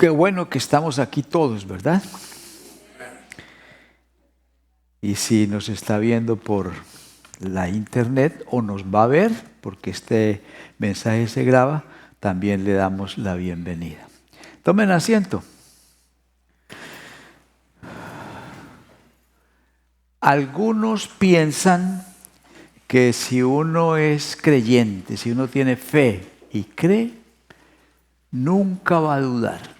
Qué bueno que estamos aquí todos, ¿verdad? Y si nos está viendo por la internet o nos va a ver, porque este mensaje se graba, también le damos la bienvenida. Tomen asiento. Algunos piensan que si uno es creyente, si uno tiene fe y cree, nunca va a dudar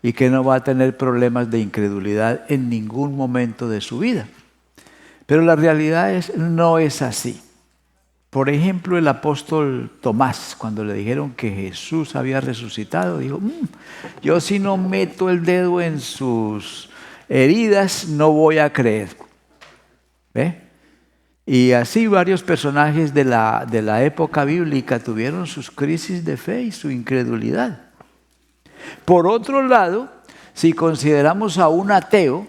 y que no va a tener problemas de incredulidad en ningún momento de su vida. Pero la realidad no es así. Por ejemplo, el apóstol Tomás, cuando le dijeron que Jesús había resucitado, dijo, yo si no meto el dedo en sus heridas, no voy a creer. ¿Ve? Y así varios personajes de la época bíblica tuvieron sus crisis de fe y su incredulidad. Por otro lado, si consideramos a un ateo,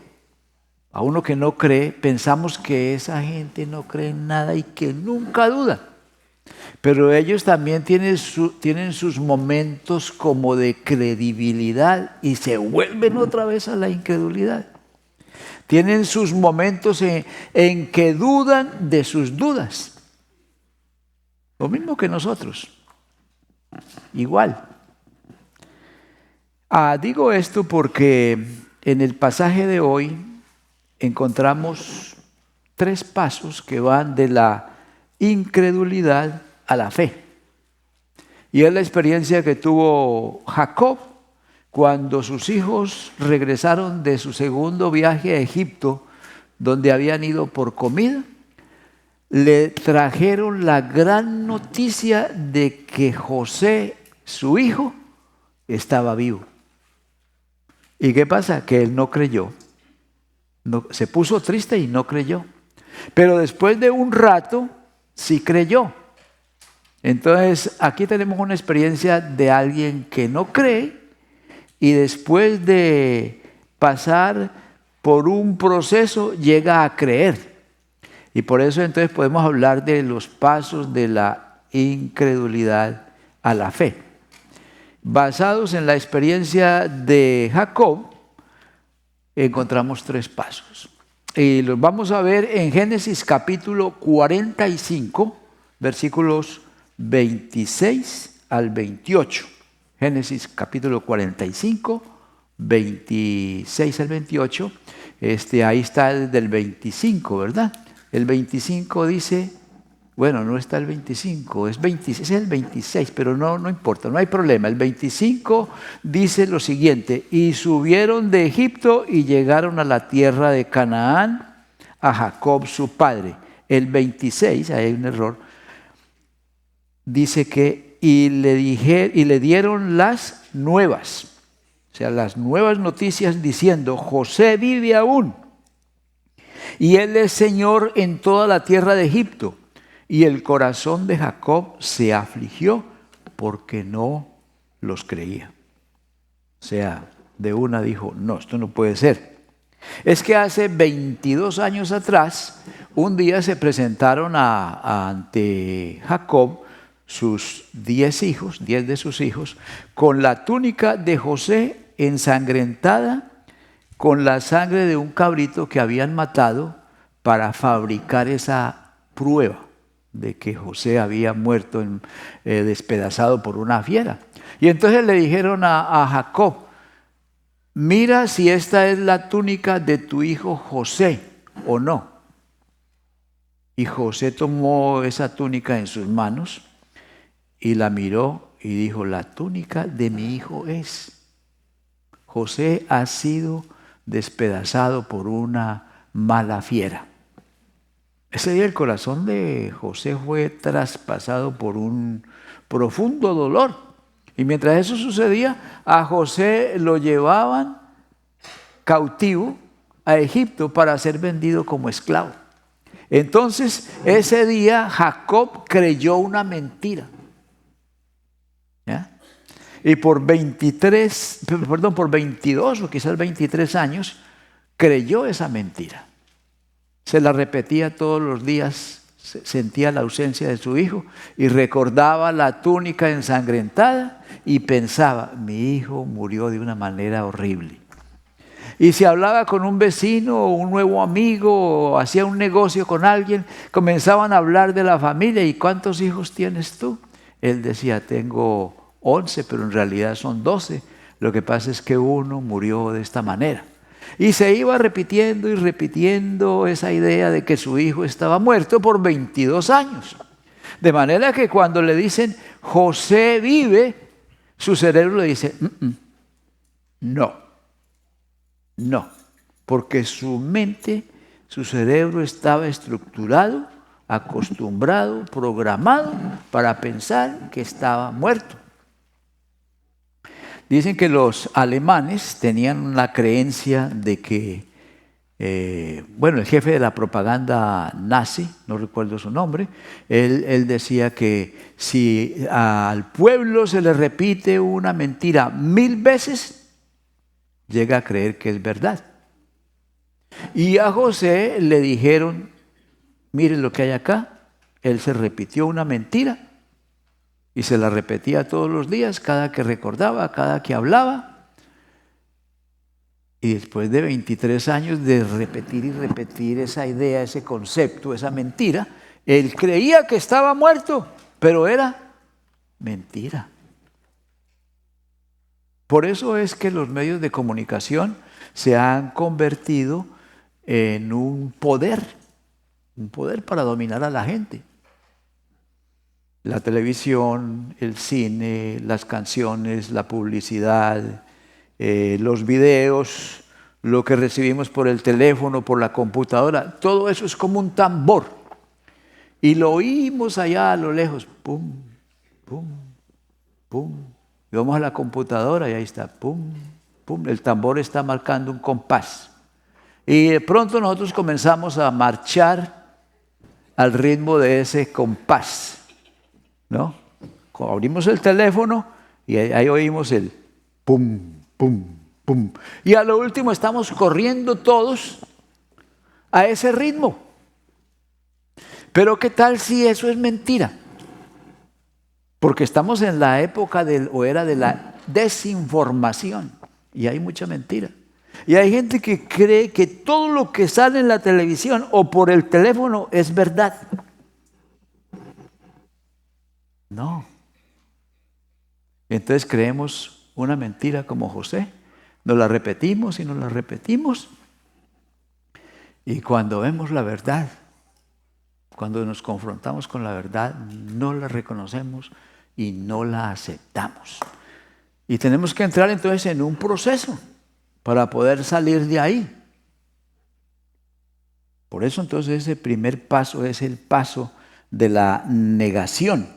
a uno que no cree, pensamos que esa gente no cree en nada y que nunca duda. Pero ellos también tienen sus momentos como de credibilidad y se vuelven otra vez a la incredulidad. Tienen sus momentos en que dudan de sus dudas. Lo mismo que nosotros. Igual. Digo esto porque en el pasaje de hoy encontramos 3 pasos que van de la incredulidad a la fe. Y es la experiencia que tuvo Jacob cuando sus hijos regresaron de su segundo viaje a Egipto, donde habían ido por comida. Le trajeron la gran noticia de que José, su hijo, estaba vivo. ¿Y qué pasa? Que él no creyó. No, se puso triste y no creyó. Pero después de un rato, sí creyó. Entonces, aquí tenemos una experiencia de alguien que no cree y después de pasar por un proceso llega a creer. Y por eso entonces podemos hablar de los pasos de la incredulidad a la fe. Basados en la experiencia de Jacob, encontramos 3 pasos. Y los vamos a ver en Génesis capítulo 45, versículos 26 al 28. Génesis capítulo 45, 26 al 28. Ahí está desde el 25, ¿verdad? El 25 dice, bueno, no está el 25, es el 26, pero no importa, no hay problema. El 25 dice lo siguiente, y subieron de Egipto y llegaron a la tierra de Canaán, a Jacob su padre. El 26, ahí hay un error, dice que y le dieron las nuevas, o sea, las nuevas noticias diciendo, José vive aún, y él es Señor en toda la tierra de Egipto. Y el corazón de Jacob se afligió porque no los creía. O sea, de una dijo, no, esto no puede ser. Es que hace 22 años atrás, un día se presentaron ante Jacob sus 10 hijos, 10 de sus hijos, con la túnica de José ensangrentada, con la sangre de un cabrito que habían matado para fabricar esa prueba de que José había muerto despedazado por una fiera. Y entonces le dijeron a Jacob, mira si esta es la túnica de tu hijo José o no. Y José tomó esa túnica en sus manos y la miró y dijo, la túnica de mi hijo es. José ha sido despedazado por una mala fiera. Ese día el corazón de José fue traspasado por un profundo dolor. Y mientras eso sucedía, a José lo llevaban cautivo a Egipto para ser vendido como esclavo. Entonces, ese día Jacob creyó una mentira. ¿Ya? Y por 22 o quizás 23 años, creyó esa mentira. Se la repetía todos los días sentía la ausencia de su hijo y recordaba la túnica ensangrentada y pensaba, mi hijo murió de una manera horrible. Y si hablaba con un vecino o un nuevo amigo o hacía un negocio con alguien, comenzaban a hablar de la familia. ¿Y cuántos hijos tienes tú? Él decía, tengo 11, pero en realidad son 12. Lo que pasa es que uno murió de esta manera. Y se iba repitiendo y repitiendo esa idea de que su hijo estaba muerto por 22 años. De manera que cuando le dicen, José vive, su cerebro le dice, no. No, porque su mente, su cerebro estaba estructurado, acostumbrado, programado para pensar que estaba muerto. Dicen que los alemanes tenían la creencia de que, el jefe de la propaganda nazi, no recuerdo su nombre, él decía que si al pueblo se le repite una mentira 1000 veces, llega a creer que es verdad. Y a José le dijeron, miren lo que hay acá. Él se repitió una mentira y se la repetía todos los días, cada que recordaba, cada que hablaba. Y después de 23 años de repetir y repetir esa idea, ese concepto, esa mentira, él creía que estaba muerto, pero era mentira. Por eso es que los medios de comunicación se han convertido en un poder para dominar a la gente. La televisión, el cine, las canciones, la publicidad, los videos, lo que recibimos por el teléfono, por la computadora, todo eso es como un tambor. Y lo oímos allá a lo lejos, pum, pum, pum. Y vamos a la computadora y ahí está, pum, pum, el tambor está marcando un compás. Y de pronto nosotros comenzamos a marchar al ritmo de ese compás, ¿no? Abrimos el teléfono y ahí oímos el pum, pum, pum. Y a lo último estamos corriendo todos a ese ritmo. Pero ¿qué tal si eso es mentira? Porque estamos en la época era de la desinformación y hay mucha mentira. Y hay gente que cree que todo lo que sale en la televisión o por el teléfono es verdad. No. Entonces creemos una mentira como José. Nos la repetimos y nos la repetimos. Y cuando vemos la verdad, cuando nos confrontamos con la verdad, no la reconocemos y no la aceptamos. Y tenemos que entrar entonces en un proceso para poder salir de ahí. Por eso entonces ese primer paso es el paso de la negación.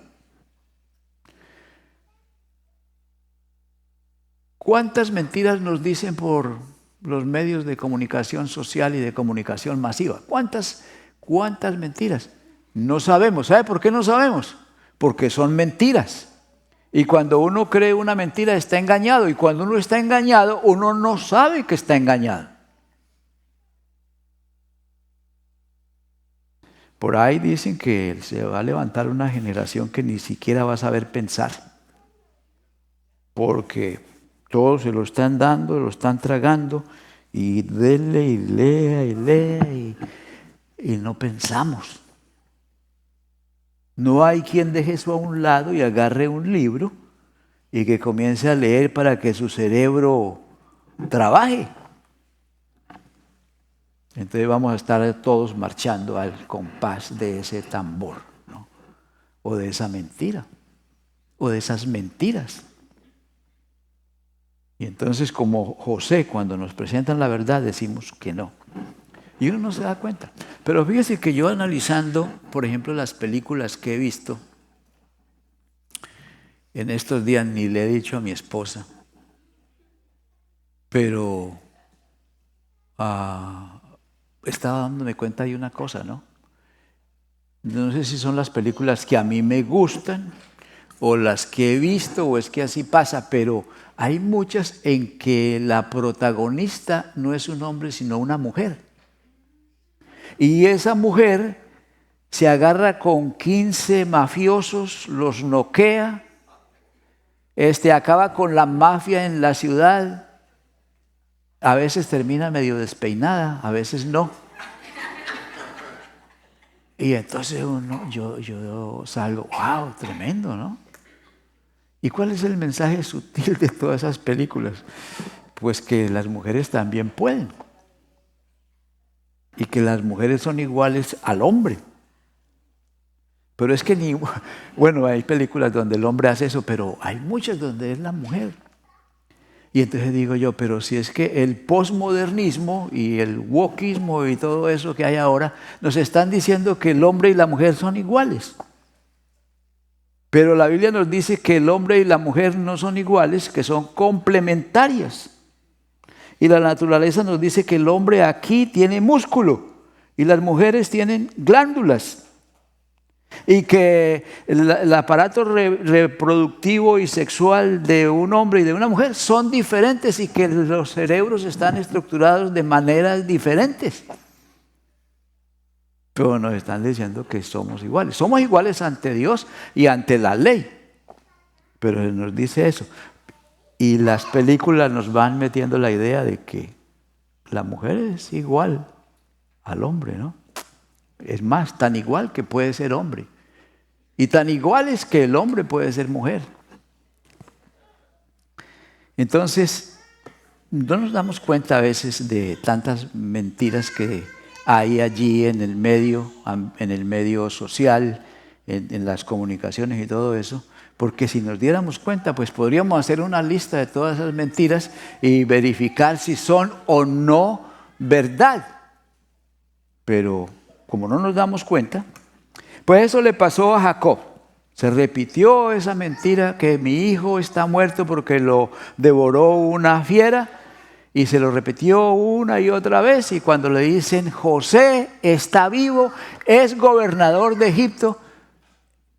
¿Cuántas mentiras nos dicen por los medios de comunicación social y de comunicación masiva? ¿Cuántas mentiras? No sabemos. ¿Sabe por qué no sabemos? Porque son mentiras. Y cuando uno cree una mentira está engañado. Y cuando uno está engañado, uno no sabe que está engañado. Por ahí dicen que se va a levantar una generación que ni siquiera va a saber pensar. Porque todos se lo están dando, lo están tragando. Y dele y lea y lea y no pensamos. No hay quien deje eso a un lado y agarre un libro y que comience a leer para que su cerebro trabaje. Entonces vamos a estar todos marchando al compás de ese tambor, ¿no? O de esa mentira, o de esas mentiras. Y entonces, como José, cuando nos presentan la verdad, decimos que no. Y uno no se da cuenta. Pero fíjese que yo analizando, por ejemplo, las películas que he visto, en estos días ni le he dicho a mi esposa, pero estaba dándome cuenta de una cosa, ¿no? No sé si son las películas que a mí me gustan o las que he visto o es que así pasa, pero hay muchas en que la protagonista no es un hombre sino una mujer. Y esa mujer se agarra con 15 mafiosos, los noquea, acaba con la mafia en la ciudad. A veces termina medio despeinada, a veces no. Y entonces yo salgo, wow, tremendo, ¿no? ¿Y cuál es el mensaje sutil de todas esas películas? Pues que las mujeres también pueden. Y que las mujeres son iguales al hombre. Pero es que bueno, hay películas donde el hombre hace eso, pero hay muchas donde es la mujer. Y entonces digo yo, pero si es que el posmodernismo y el wokismo y todo eso que hay ahora nos están diciendo que el hombre y la mujer son iguales. Pero la Biblia nos dice que el hombre y la mujer no son iguales, que son complementarias. Y la naturaleza nos dice que el hombre aquí tiene músculo y las mujeres tienen glándulas. Y que el aparato reproductivo y sexual de un hombre y de una mujer son diferentes y que los cerebros están estructurados de maneras diferentes. Pero nos están diciendo que somos iguales. Somos iguales ante Dios y ante la ley. Pero Él nos dice eso. Y las películas nos van metiendo la idea de que la mujer es igual al hombre, ¿no? Es más, tan igual que puede ser hombre. Y tan igual es que el hombre puede ser mujer. Entonces, no nos damos cuenta a veces de tantas mentiras que hay allí en el medio social, en las comunicaciones y todo eso. Porque si nos diéramos cuenta, pues podríamos hacer una lista de todas esas mentiras y verificar si son o no verdad. Pero como no nos damos cuenta, pues eso le pasó a Jacob. Se repitió esa mentira que mi hijo está muerto porque lo devoró una fiera, y se lo repitió una y otra vez, y cuando le dicen José está vivo, es gobernador de Egipto,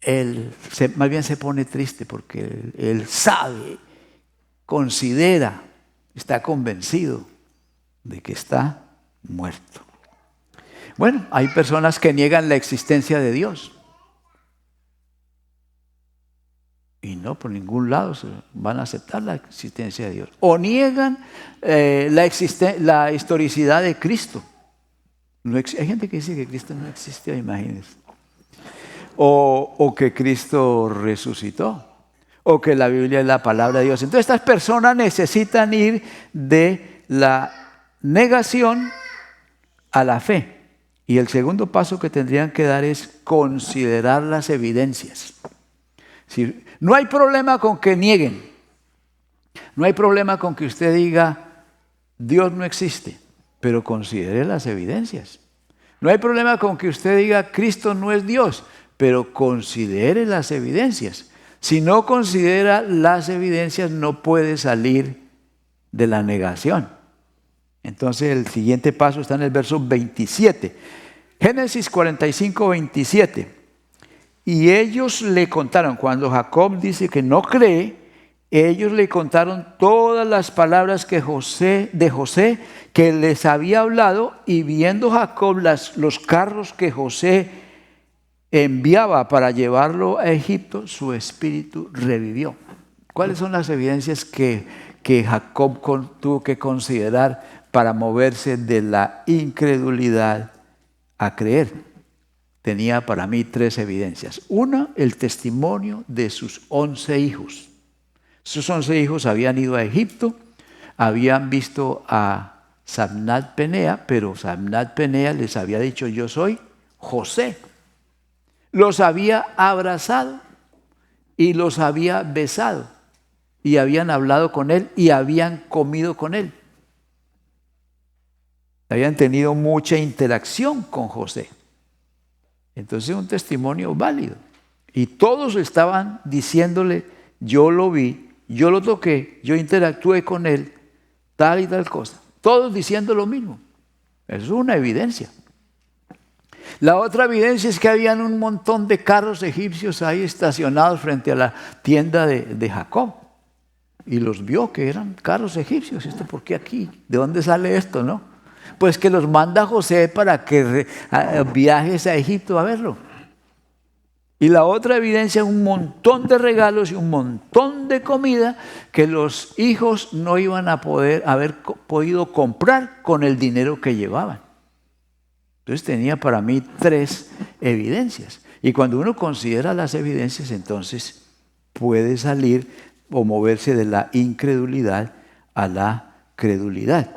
él más bien se pone triste porque él sabe, considera, está convencido de que está muerto. Bueno, hay personas que niegan la existencia de Dios. Y no, por ningún lado van a aceptar la existencia de Dios. O niegan la historicidad de Cristo. Hay gente que dice que Cristo no existió, imagínense. O que Cristo resucitó. O que la Biblia es la palabra de Dios. Entonces estas personas necesitan ir de la negación a la fe. Y el segundo paso que tendrían que dar es considerar las evidencias. Si, no hay problema con que nieguen. No hay problema con que usted diga, Dios no existe, pero considere las evidencias. No hay problema con que usted diga, Cristo no es Dios, pero considere las evidencias. Si no considera las evidencias, no puede salir de la negación. Entonces el siguiente paso está en el verso 27. Génesis 45, 27. Y ellos le contaron, cuando Jacob dice que no cree, ellos le contaron todas las palabras de José que les había hablado, y viendo Jacob los carros que José enviaba para llevarlo a Egipto, su espíritu revivió. ¿Cuáles son las evidencias que Jacob tuvo que considerar para moverse de la incredulidad a creer? Tenía para mí 3 evidencias. Una, el testimonio de sus 11 hijos. Sus 11 hijos habían ido a Egipto, habían visto a Sabnat Penea, pero Sabnat Penea les había dicho, yo soy José. Los había abrazado y los había besado, y habían hablado con él y habían comido con él. Habían tenido mucha interacción con José. Entonces un testimonio válido. Y todos estaban diciéndole, yo lo vi, yo lo toqué, yo interactué con él, tal y tal cosa. Todos diciendo lo mismo. Eso es una evidencia. La otra evidencia es que habían un montón de carros egipcios ahí estacionados frente a la tienda de Jacob. Y los vio que eran carros egipcios. ¿Esto por qué aquí? ¿De dónde sale esto, no? Pues que los manda José para que viajes a Egipto a verlo. Y la otra evidencia, un montón de regalos y un montón de comida que los hijos no iban a haber podido comprar con el dinero que llevaban. Entonces tenía para mí 3 evidencias. Y cuando uno considera las evidencias, entonces puede salir o moverse de la incredulidad a la credulidad.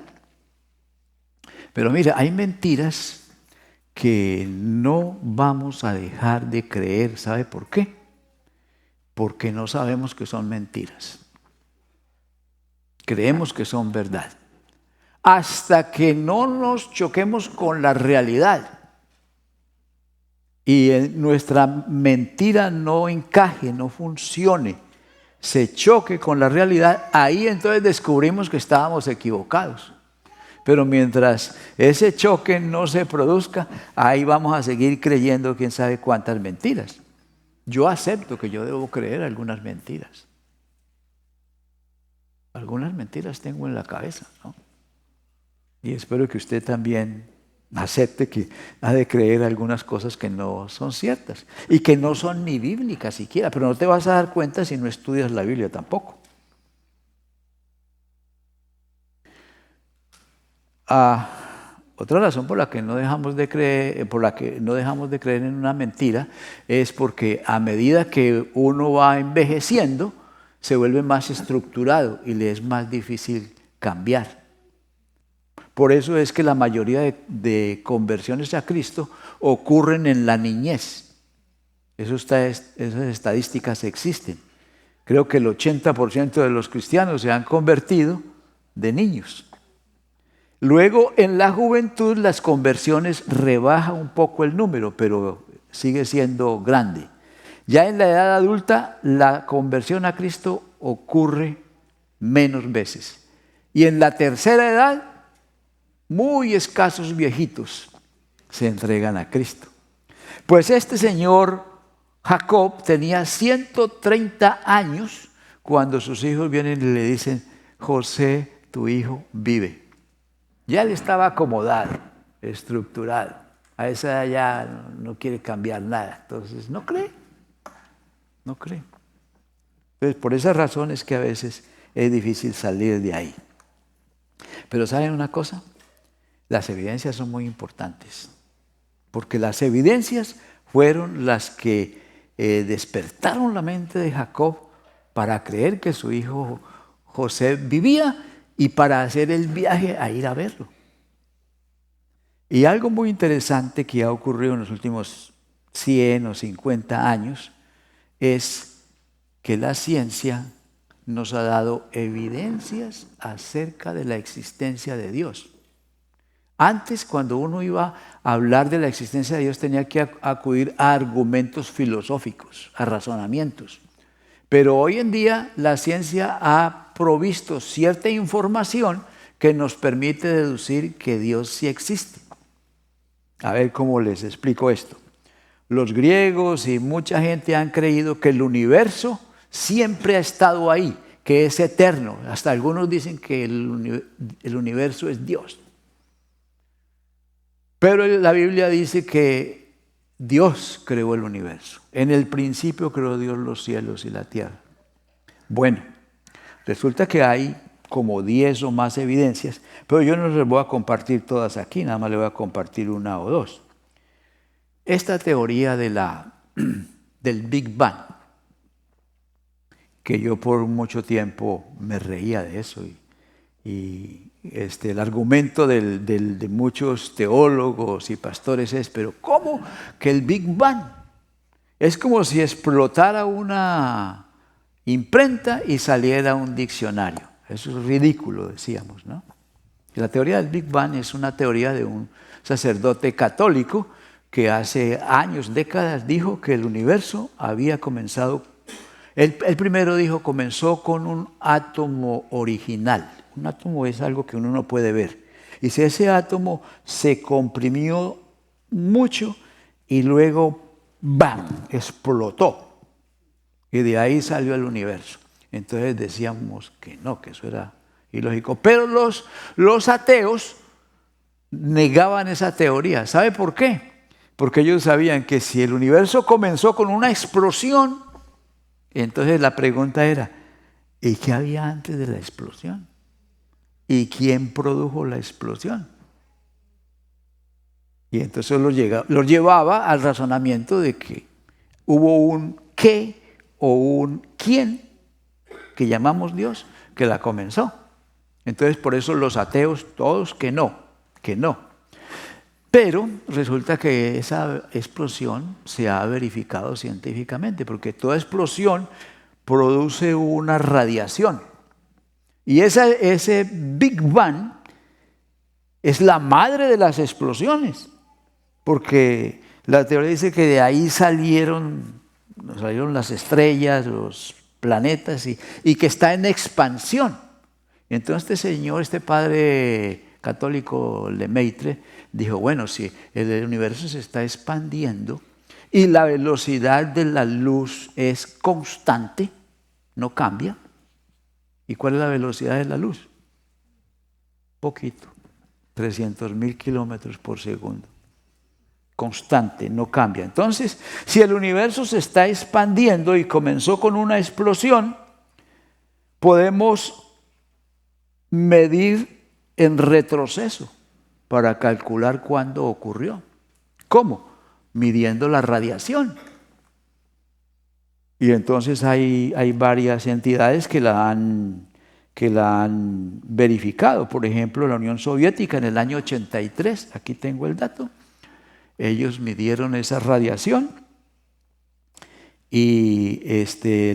Pero mira, hay mentiras que no vamos a dejar de creer. ¿Sabe por qué? Porque no sabemos que son mentiras. Creemos que son verdad. Hasta que no nos choquemos con la realidad y nuestra mentira no encaje, no funcione, se choque con la realidad, ahí entonces descubrimos que estábamos equivocados. Pero mientras ese choque no se produzca, ahí vamos a seguir creyendo quién sabe cuántas mentiras. Yo acepto que yo debo creer algunas mentiras. Algunas mentiras tengo en la cabeza, ¿no? Y espero que usted también acepte que ha de creer algunas cosas que no son ciertas y que no son ni bíblicas siquiera, pero no te vas a dar cuenta si no estudias la Biblia tampoco. Otra razón por la que no dejamos de creer, en una mentira, es porque a medida que uno va envejeciendo, se vuelve más estructurado y le es más difícil cambiar. Por eso es que la mayoría de conversiones a Cristo ocurren en la niñez. Esas estadísticas existen. Creo que el 80% de los cristianos se han convertido de niños. Luego, en la juventud, las conversiones rebajan un poco el número, pero sigue siendo grande. Ya en la edad adulta, la conversión a Cristo ocurre menos veces. Y en la tercera edad, muy escasos viejitos se entregan a Cristo. Pues este señor Jacob tenía 130 años cuando sus hijos vienen y le dicen: José, tu hijo vive. Ya él estaba acomodado, estructurado. A esa edad ya no quiere cambiar nada. Entonces no cree. Entonces por esas razones que a veces es difícil salir de ahí. Pero ¿saben una cosa? Las evidencias son muy importantes. Porque las evidencias fueron las que despertaron la mente de Jacob para creer que su hijo José vivía y para hacer el viaje a ir a verlo. Y algo muy interesante que ha ocurrido en los últimos 100 o 50 años es que la ciencia nos ha dado evidencias acerca de la existencia de Dios. Antes, cuando uno iba a hablar de la existencia de Dios, tenía que acudir a argumentos filosóficos, a razonamientos. Pero hoy en día la ciencia ha provisto cierta información que nos permite deducir que Dios sí existe. A ver cómo les explico esto. Los griegos y mucha gente han creído que el universo siempre ha estado ahí, que es eterno. Hasta algunos dicen que el universo es Dios. Pero la Biblia dice que Dios creó el universo. En el principio creó Dios los cielos y la tierra. Bueno, resulta que hay como 10 o más evidencias, pero yo no les voy a compartir todas aquí, nada más les voy a compartir 1 o 2. Esta teoría del Big Bang, que yo por mucho tiempo me reía de eso, el argumento de muchos teólogos y pastores es: pero ¿cómo que el Big Bang? Es como si explotara una imprenta y saliera un diccionario. Eso es ridículo, decíamos, ¿no? La teoría del Big Bang es una teoría de un sacerdote católico que hace años, décadas, dijo que el universo había comenzado. El primero dijo: comenzó con un átomo original. Un átomo es algo que uno no puede ver. Y si ese átomo se comprimió mucho y luego ¡bam!, explotó. Y de ahí salió el universo. Entonces decíamos que no, que eso era ilógico. Pero los ateos negaban esa teoría. ¿Sabe por qué? Porque ellos sabían que si el universo comenzó con una explosión, entonces la pregunta era, ¿y qué había antes de la explosión? ¿Y quién produjo la explosión? Y entonces los llevaba al razonamiento de que hubo un qué o un quién, que llamamos Dios, que la comenzó. Entonces por eso los ateos todos que no. Pero resulta que esa explosión se ha verificado científicamente, porque toda explosión produce una radiación. Y ese Big Bang es la madre de las explosiones, porque la teoría dice que de ahí salieron las estrellas, los planetas, y que está en expansión. Entonces este padre católico Lemaitre dijo, bueno, si el universo se está expandiendo y la velocidad de la luz es constante, no cambia. ¿Y cuál es la velocidad de la luz? Poquito, 300.000 kilómetros por segundo. Constante, no cambia. Entonces, si el universo se está expandiendo y comenzó con una explosión, podemos medir en retroceso para calcular cuándo ocurrió. ¿Cómo? Midiendo la radiación. Y entonces hay varias entidades que la han verificado. Por ejemplo, la Unión Soviética en el año 83, aquí tengo el dato, ellos midieron esa radiación. Y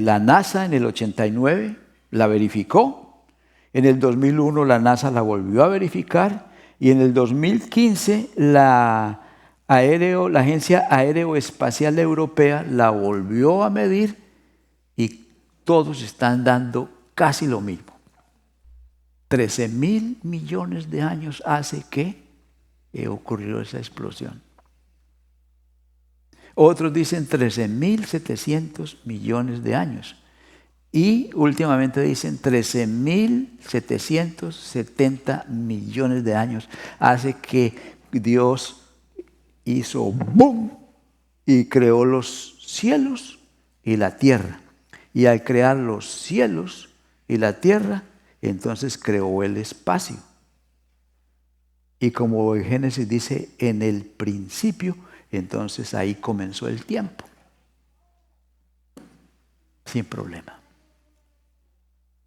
la NASA en el 89 la verificó. En el 2001 la NASA la volvió a verificar. Y en el 2015 la Agencia Aeroespacial Europea la volvió a medir y todos están dando casi lo mismo. 13.000 millones de años hace que ocurrió esa explosión. Otros dicen 13.700 millones de años. Y últimamente dicen 13.770 millones de años hace que Dios hizo boom y creó los cielos y la tierra. Y al crear los cielos y la tierra, entonces creó el espacio. Y como en Génesis dice, en el principio, entonces ahí comenzó el tiempo. Sin problema.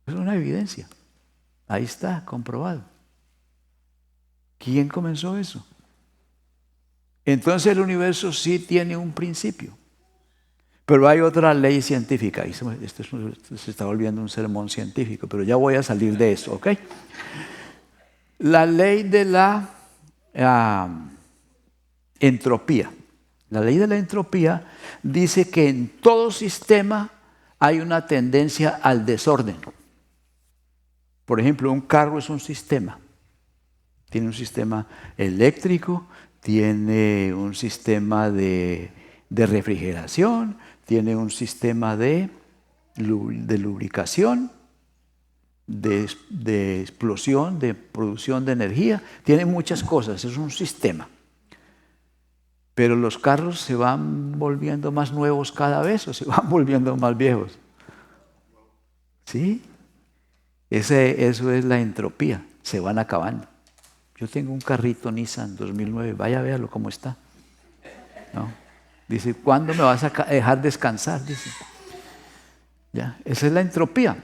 Es una evidencia. Ahí está, comprobado. ¿Quién comenzó eso? Entonces el universo sí tiene un principio. Pero hay otra ley científica. Esto se está volviendo un sermón científico, pero ya voy a salir de eso, ¿ok? La ley de la entropía. La ley de la entropía dice que en todo sistema hay una tendencia al desorden. Por ejemplo, un carro es un sistema. Tiene un sistema eléctrico, tiene un sistema de refrigeración, tiene un sistema de lubricación, de explosión, de producción de energía. Tiene muchas cosas, es un sistema. Pero los carros se van volviendo más nuevos cada vez o se van volviendo más viejos. ¿Sí? Eso es la entropía, se van acabando. Yo tengo un carrito Nissan 2009, vaya, véalo cómo está. ¿No? Dice, ¿cuándo me vas a dejar descansar? Dice. Ya, esa es la entropía.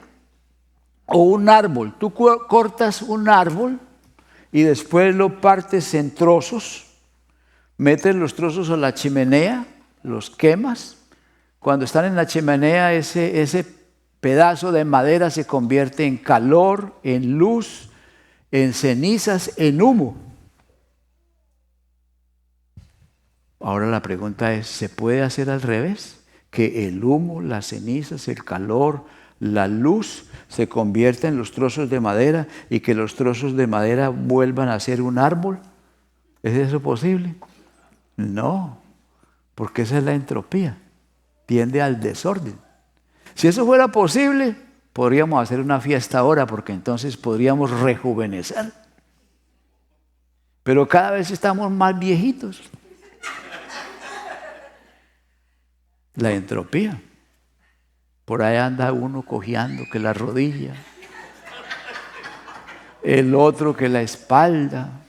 O un árbol, tú cortas un árbol y después lo partes en trozos, metes los trozos a la chimenea, los quemas. Cuando están en la chimenea, ese pedazo de madera se convierte en calor, en luz, en cenizas, en humo. Ahora la pregunta es, ¿se puede hacer al revés? Que el humo, las cenizas, el calor, la luz se convierta en los trozos de madera y que los trozos de madera vuelvan a ser un árbol. ¿Es eso posible? No, porque esa es la entropía. Tiende al desorden. Si eso fuera posible, podríamos hacer una fiesta ahora porque entonces podríamos rejuvenecer. pero cada vez estamos más viejitos. La entropía. Por ahí anda uno cojeando que la rodilla, el otro que la espalda.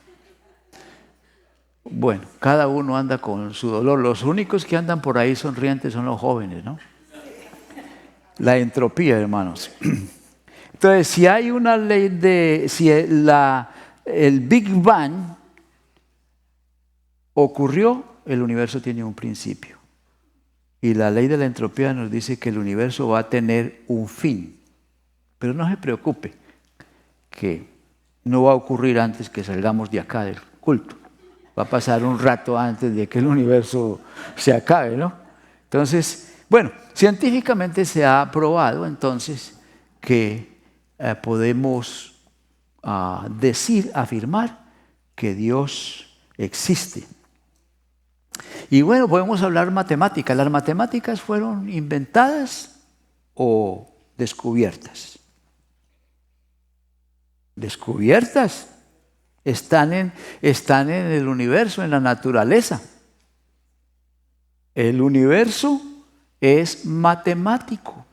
Bueno, cada uno anda con su dolor. Los únicos que andan por ahí sonrientes son los jóvenes, ¿no? La entropía, hermanos. Entonces, si hay una ley el Big Bang ocurrió, el universo tiene un principio. Y la ley de la entropía nos dice que el universo va a tener un fin. Pero no se preocupe, que no va a ocurrir antes que salgamos de acá del culto. Va a pasar un rato antes de que el universo se acabe, ¿no? Entonces, bueno, científicamente se ha probado entonces que podemos afirmar que Dios existe. Y bueno, podemos hablar matemáticas. ¿Las matemáticas fueron inventadas o descubiertas? Descubiertas. Están en el universo, en la naturaleza. El universo es matemático.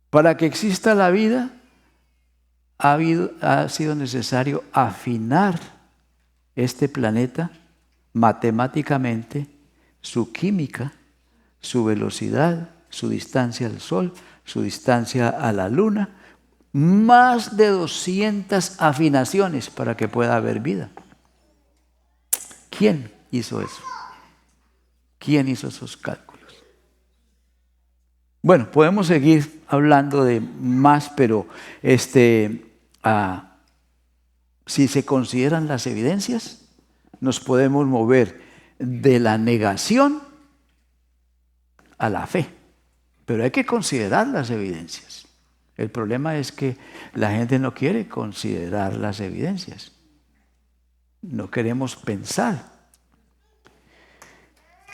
Para que exista la vida, ha sido necesario afinar este planeta matemáticamente, su química, su velocidad, su distancia al Sol, su distancia a la Luna, más de 200 afinaciones para que pueda haber vida. ¿Quién hizo eso? ¿Quién hizo esos cálculos? Bueno, podemos seguir hablando de más, pero si se consideran las evidencias, nos podemos mover de la negación a la fe. Pero hay que considerar las evidencias. El problema es que la gente no quiere considerar las evidencias. No queremos pensar.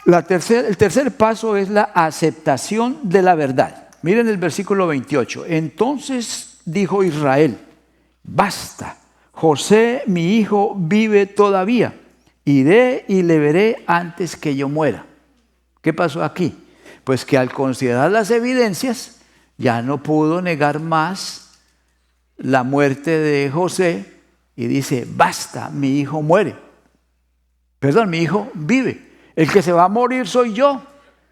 El tercer paso es la aceptación de la verdad. Miren el versículo 28. Entonces dijo Israel: basta, José mi hijo vive todavía. Iré y le veré antes que yo muera. ¿Qué pasó aquí? Pues que al considerar las evidencias, ya no pudo negar más la muerte de José y dice: basta, mi hijo muere. Perdón, mi hijo vive. El que se va a morir soy yo.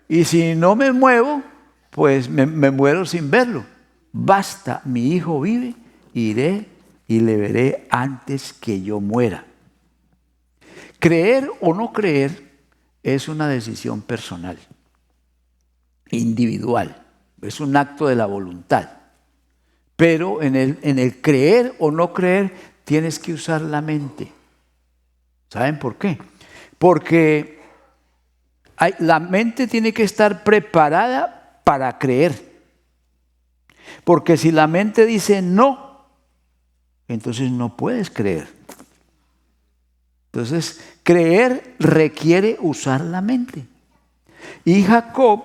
Y si no me muevo, pues me muero sin verlo. Basta, mi hijo vive, iré y le veré antes que yo muera. Creer o no creer es una decisión personal, individual. Es un acto de la voluntad. Pero en el creer o no creer tienes que usar la mente. ¿Saben por qué? Porque la mente tiene que estar preparada para creer. Porque si la mente dice no, entonces no puedes creer. Entonces, creer requiere usar la mente. Y Jacob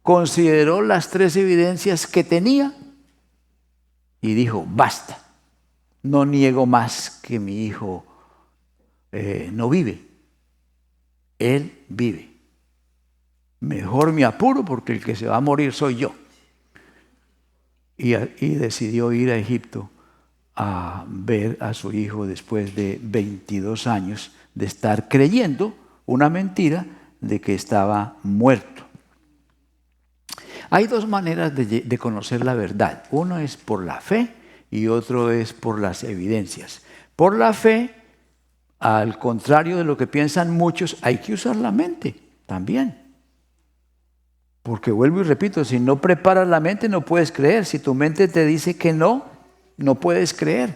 consideró las 3 evidencias que tenía y dijo: basta, no niego más que mi hijo no vive. Él vive. Mejor me apuro porque el que se va a morir soy yo. Y decidió ir a Egipto a ver a su hijo después de 22 años de estar creyendo una mentira de que estaba muerto. Hay 2 maneras de conocer la verdad. Uno es por la fe y otro es por las evidencias. Por la fe, al contrario de lo que piensan muchos, hay que usar la mente también. Porque vuelvo y repito, si no preparas la mente no puedes creer. Si tu mente te dice que no, no puedes creer.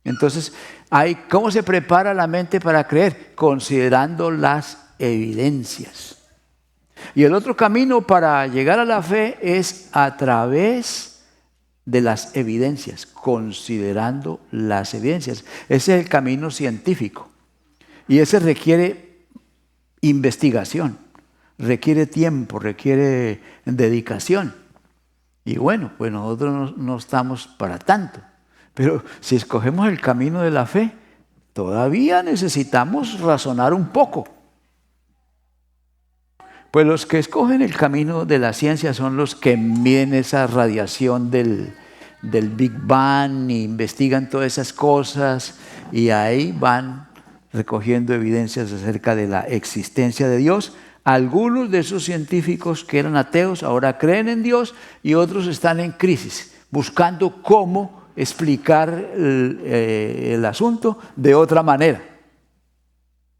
Entonces, ¿cómo se prepara la mente para creer? Considerando las evidencias. Y el otro camino para llegar a la fe es a través de las evidencias, considerando las evidencias. Ese es el camino científico. Y ese requiere investigación, requiere tiempo, requiere dedicación. Y bueno, pues nosotros no estamos para tanto. Pero si escogemos el camino de la fe, todavía necesitamos razonar un poco. Pues los que escogen el camino de la ciencia son los que miden esa radiación del Big Bang e investigan todas esas cosas y ahí van recogiendo evidencias acerca de la existencia de Dios. Algunos de esos científicos que eran ateos ahora creen en Dios y otros están en crisis, buscando cómo explicar el asunto de otra manera.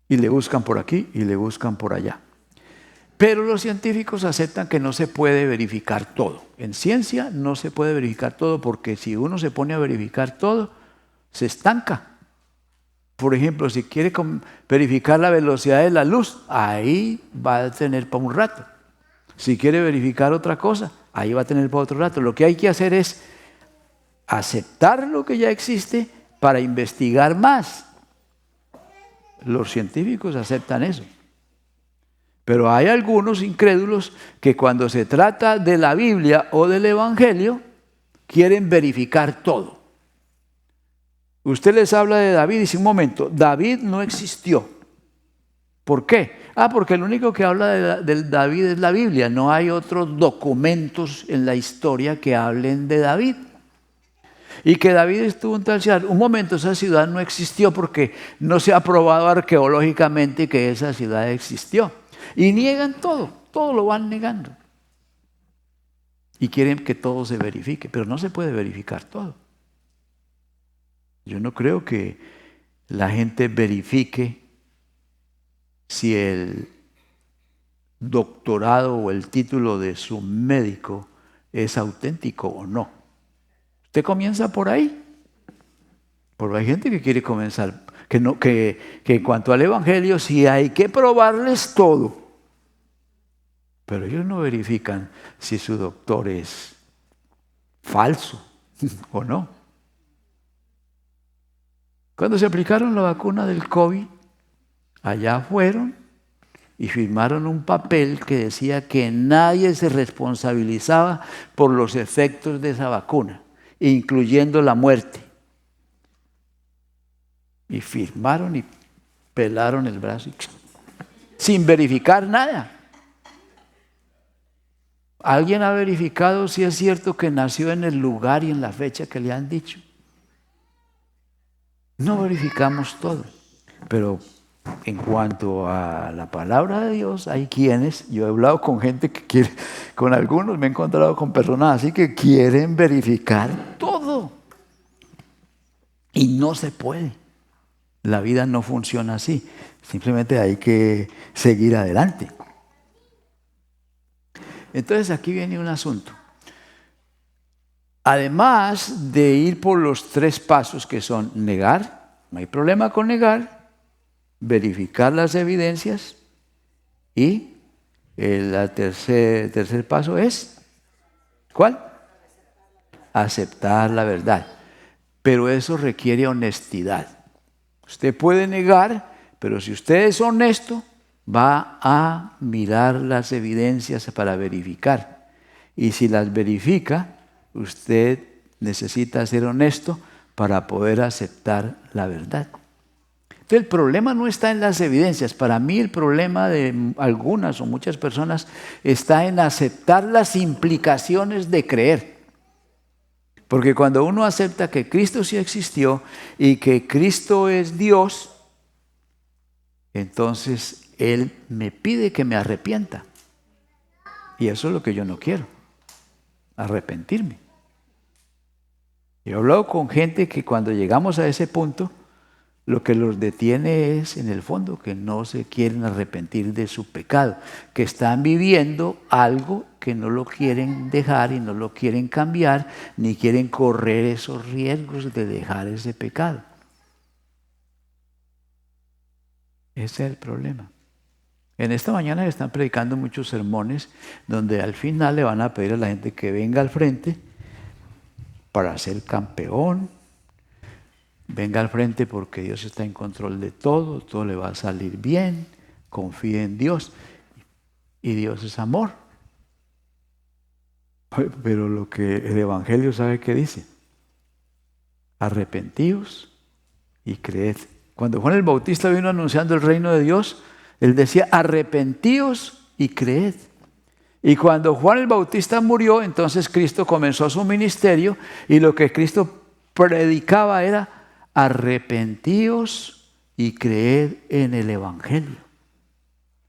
Y le buscan por aquí y le buscan por allá. Pero los científicos aceptan que no se puede verificar todo. En ciencia no se puede verificar todo porque si uno se pone a verificar todo, se estanca. Por ejemplo, si quiere verificar la velocidad de la luz, ahí va a tener para un rato. Si quiere verificar otra cosa, ahí va a tener para otro rato. Lo que hay que hacer es aceptar lo que ya existe para investigar más. Los científicos aceptan eso. Pero hay algunos incrédulos que cuando se trata de la Biblia o del Evangelio, quieren verificar todo. Usted les habla de David y dice, un momento, David no existió. ¿Por qué? Porque el único que habla de David es la Biblia. No hay otros documentos en la historia que hablen de David. Y que David estuvo en tal ciudad. Un momento, esa ciudad no existió porque no se ha probado arqueológicamente que esa ciudad existió. Y niegan todo lo van negando. Y quieren que todo se verifique, pero no se puede verificar todo. Yo no creo que la gente verifique si el doctorado o el título de su médico es auténtico o no. Usted comienza por ahí. Porque hay gente que quiere comenzar, que en cuanto al Evangelio sí hay que probarles todo. Pero ellos no verifican si su doctor es falso o no. Cuando se aplicaron la vacuna del COVID, allá fueron y firmaron un papel que decía que nadie se responsabilizaba por los efectos de esa vacuna, incluyendo la muerte. Y firmaron y pelaron el brazo sin verificar nada. ¿Alguien ha verificado si es cierto que nació en el lugar y en la fecha que le han dicho? No verificamos todo, pero en cuanto a la palabra de Dios, hay quienes, yo he hablado con gente que quiere, con algunos me he encontrado con personas así que quieren verificar todo. Y no se puede. La vida no funciona así. Simplemente hay que seguir adelante. Entonces aquí viene un asunto. Además de ir por los 3 pasos que son negar, no hay problema con negar, verificar las evidencias y el tercer paso es, ¿cuál? Aceptar la verdad. Pero eso requiere honestidad. Usted puede negar, pero si usted es honesto, va a mirar las evidencias para verificar. Y si las verifica, usted necesita ser honesto para poder aceptar la verdad. Entonces el problema no está en las evidencias. Para mí el problema de algunas o muchas personas está en aceptar las implicaciones de creer. Porque cuando uno acepta que Cristo sí existió y que Cristo es Dios, entonces Él me pide que me arrepienta. Y eso es lo que yo no quiero, arrepentirme. Yo he hablado con gente que cuando llegamos a ese punto, lo que los detiene es, en el fondo, que no se quieren arrepentir de su pecado, que están viviendo algo que no lo quieren dejar y no lo quieren cambiar, ni quieren correr esos riesgos de dejar ese pecado. Ese es el problema. En esta mañana están predicando muchos sermones donde al final le van a pedir a la gente que venga al frente para ser campeón. Venga al frente porque Dios está en control de todo, todo le va a salir bien, confíe en Dios. Y Dios es amor. Pero lo que el Evangelio sabe que dice. arrepentíos y creed. Cuando Juan el Bautista vino anunciando el reino de Dios, él decía, arrepentíos y creed. Y cuando Juan el Bautista murió, entonces Cristo comenzó su ministerio y lo que Cristo predicaba era, arrepentíos y creed en el Evangelio.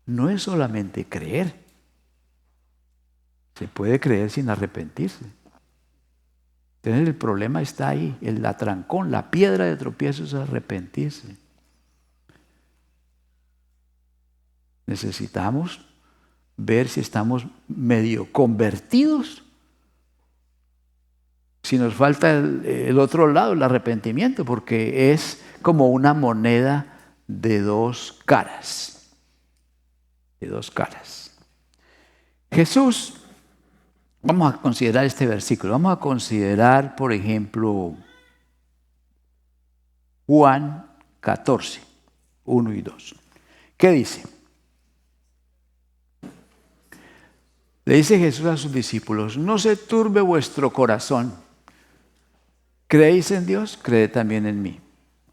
No es solamente creer. Se puede creer sin arrepentirse. Entonces el problema está ahí, el atrancón, la piedra de tropiezo es arrepentirse. Necesitamos ver si estamos medio convertidos. Si nos falta el otro lado, el arrepentimiento, porque es como una moneda de dos caras. De dos caras. Jesús, vamos a considerar este versículo, vamos a considerar, por ejemplo, Juan 14, 1 y 2. ¿Qué dice? Le dice Jesús a sus discípulos, no se turbe vuestro corazón. ¿Creéis en Dios? Creed también en mí.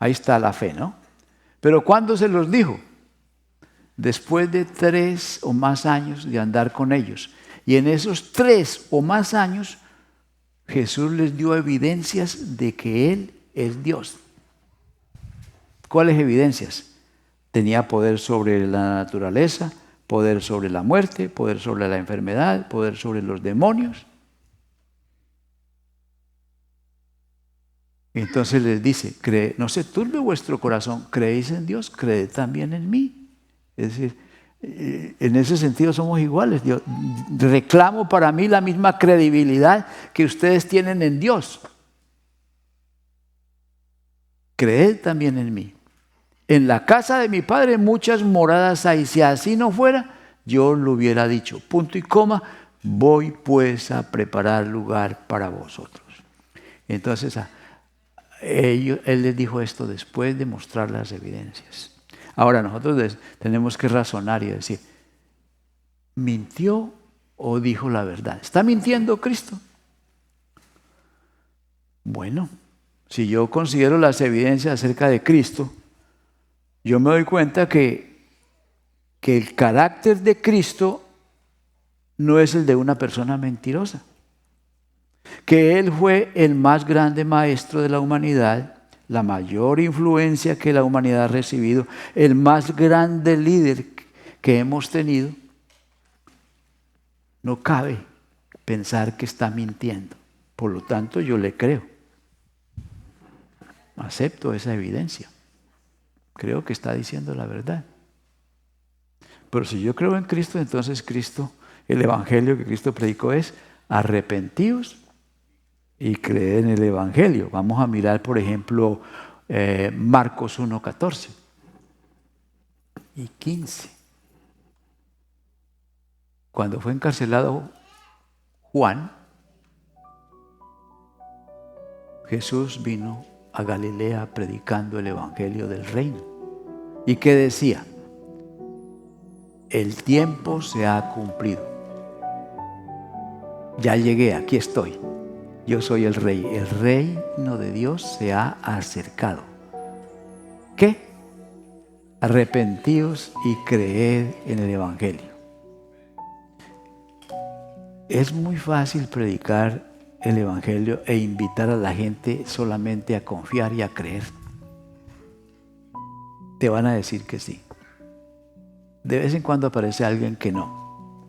Ahí está la fe, ¿no? Pero ¿cuándo se los dijo? Después de 3 o más años de andar con ellos. Y en esos 3 o más años, Jesús les dio evidencias de que Él es Dios. ¿Cuáles evidencias? Tenía poder sobre la naturaleza, poder sobre la muerte, poder sobre la enfermedad, poder sobre los demonios. Entonces les dice, no se turbe vuestro corazón, creéis en Dios, creed también en mí. Es decir, en ese sentido somos iguales. Yo reclamo para mí la misma credibilidad que ustedes tienen en Dios. Creed también en mí. En la casa de mi Padre muchas moradas hay. Si así no fuera, yo lo hubiera dicho. Punto y coma. Voy pues a preparar lugar para vosotros. Entonces, él les dijo esto después de mostrar las evidencias. Ahora nosotros tenemos que razonar y decir, ¿mintió o dijo la verdad? ¿Está mintiendo Cristo? Bueno, si yo considero las evidencias acerca de Cristo, yo me doy cuenta que el carácter de Cristo no es el de una persona mentirosa. Que Él fue el más grande maestro de la humanidad, la mayor influencia que la humanidad ha recibido, el más grande líder que hemos tenido. No cabe pensar que está mintiendo. Por lo tanto, yo le creo. Acepto esa evidencia. Creo que está diciendo la verdad. Pero si yo creo en Cristo, entonces Cristo, el evangelio que Cristo predicó es arrepentíos y creed en el evangelio. Vamos a mirar, por ejemplo, Marcos 1:14 y 15. Cuando fue encarcelado Juan, Jesús vino a Galilea predicando el evangelio del reino. ¿Y qué decía? El tiempo se ha cumplido. Ya llegué, aquí estoy. Yo soy el rey. El reino de Dios se ha acercado. ¿Qué? Arrepentíos y creed en el evangelio. Es muy fácil predicar el evangelio e invitar a la gente solamente a confiar y a creer. Te van a decir que sí. De vez en cuando aparece alguien que no.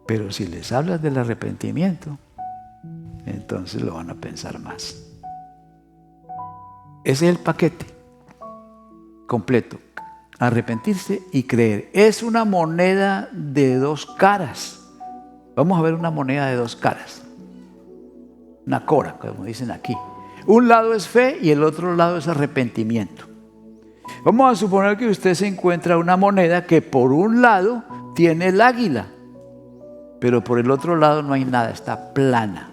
Pero si les hablas del arrepentimiento, entonces lo van a pensar más. Ese es el paquete completo. Arrepentirse y creer. Es una moneda de dos caras. Vamos a ver una moneda de dos caras. Una cora, como dicen aquí. Un lado es fe y el otro lado es arrepentimiento. Vamos a suponer que usted se encuentra una moneda que por un lado tiene el águila, pero por el otro lado no hay nada, está plana,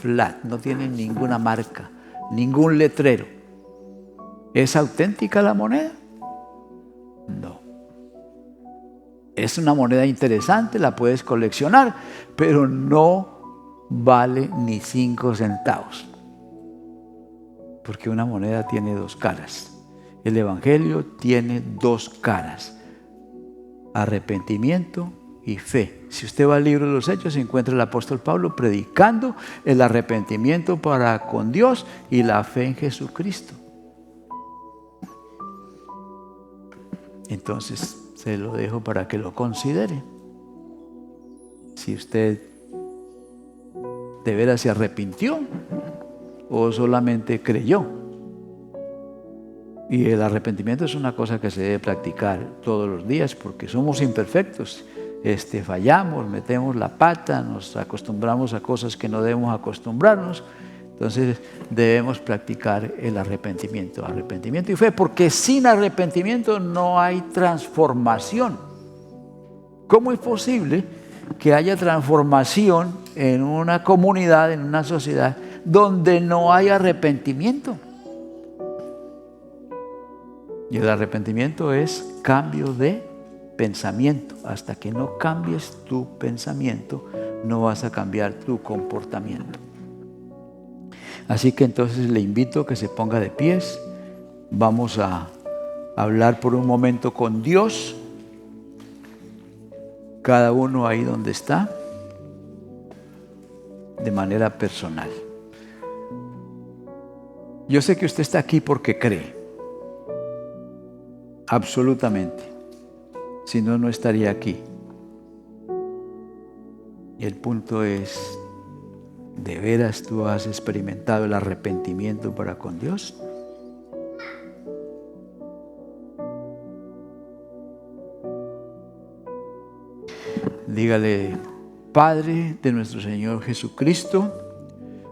flat, no tiene ninguna marca, ningún letrero. ¿Es auténtica la moneda? No. Es una moneda interesante, la puedes coleccionar, pero no vale ni 5 centavos. porque una moneda tiene dos caras. El Evangelio tiene dos caras: arrepentimiento y fe. Si usted va al libro de los Hechos, se encuentra el apóstol Pablo predicando el arrepentimiento para con Dios y la fe en Jesucristo. Entonces, se lo dejo para que lo considere. Si usted de veras se arrepintió o solamente creyó. Y el arrepentimiento es una cosa que se debe practicar todos los días, porque somos imperfectos. Fallamos, metemos la pata, nos acostumbramos a cosas que no debemos acostumbrarnos. Entonces debemos practicar el arrepentimiento y fe, porque sin arrepentimiento no hay transformación. ¿Cómo es posible que haya transformación en una comunidad, en una sociedad, donde no hay arrepentimiento? Y el arrepentimiento es cambio de pensamiento. Hasta que no cambies tu pensamiento, no vas a cambiar tu comportamiento. Así que entonces le invito a que se ponga de pies. Vamos a hablar por un momento con Dios. Cada uno ahí donde está, de manera personal. Yo sé que usted está aquí porque cree. Absolutamente. Si no, no estaría aquí. Y el punto es, ¿de veras tú has experimentado el arrepentimiento para con Dios? Dígale: Padre de nuestro Señor Jesucristo,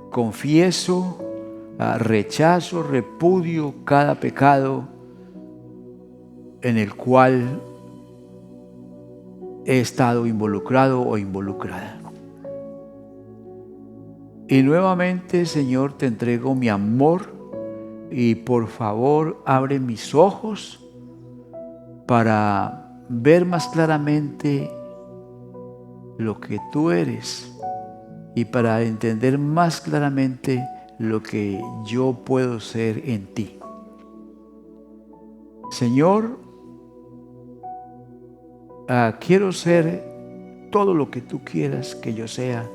confieso, rechazo, repudio cada pecado en el cual he estado involucrado o involucrada. Y nuevamente, Señor, te entrego mi amor y por favor abre mis ojos para ver más claramente lo que tú eres y para entender más claramente lo que yo puedo ser en ti. Señor, quiero ser todo lo que tú quieras que yo sea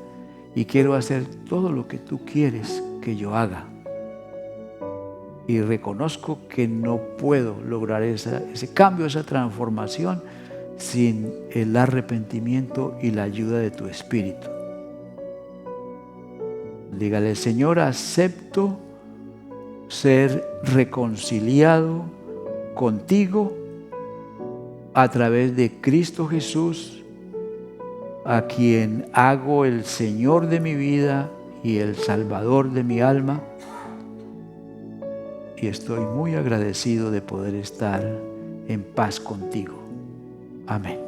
y quiero hacer todo lo que tú quieres que yo haga. Y reconozco que no puedo lograr ese cambio, esa transformación sin el arrepentimiento y la ayuda de tu Espíritu. Dígale: Señor, acepto ser reconciliado contigo a través de Cristo Jesús, a quien hago el Señor de mi vida y el Salvador de mi alma. Y estoy muy agradecido de poder estar en paz contigo. Amén.